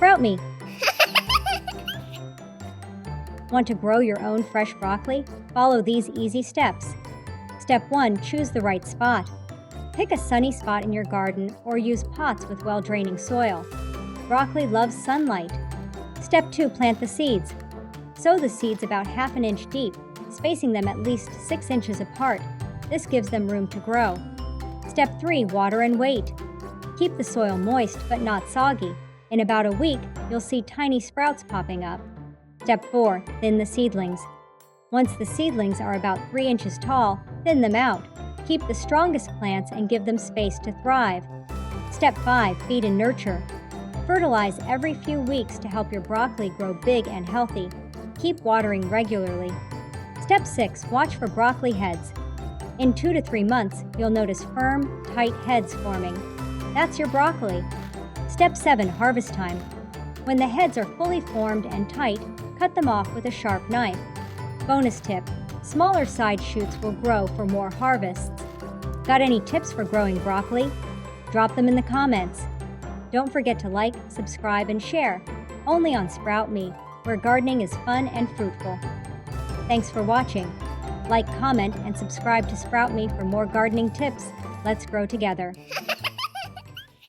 Sprout Me! Want to grow your own fresh broccoli? Follow these easy steps. Step 1. Choose the right spot. Pick a sunny spot in your garden or use pots with well-draining soil. Broccoli loves sunlight. Step 2. Plant the seeds. Sow the seeds about half an inch deep, spacing them at least 6 inches apart. This gives them room to grow. Step 3. Water and wait. Keep the soil moist but not soggy. In about a week, you'll see tiny sprouts popping up. Step 4. Thin the seedlings. Once the seedlings are about 3 inches tall, thin them out. Keep the strongest plants and give them space to thrive. Step 5. Feed and nurture. Fertilize every few weeks to help your broccoli grow big and healthy. Keep watering regularly. Step 6. Watch for broccoli heads. In 2 to 3 months, you'll notice firm, tight heads forming. That's your broccoli. Step 7. Harvest time. When the heads are fully formed and tight, cut them off with a sharp knife. Bonus tip: smaller side shoots will grow for more harvests. Got any tips for growing broccoli? Drop them in the comments. Don't forget to like, subscribe, and share. Only on Sprout Me, where gardening is fun and fruitful. Thanks for watching. Like, comment, and subscribe to Sprout Me for more gardening tips. Let's grow together.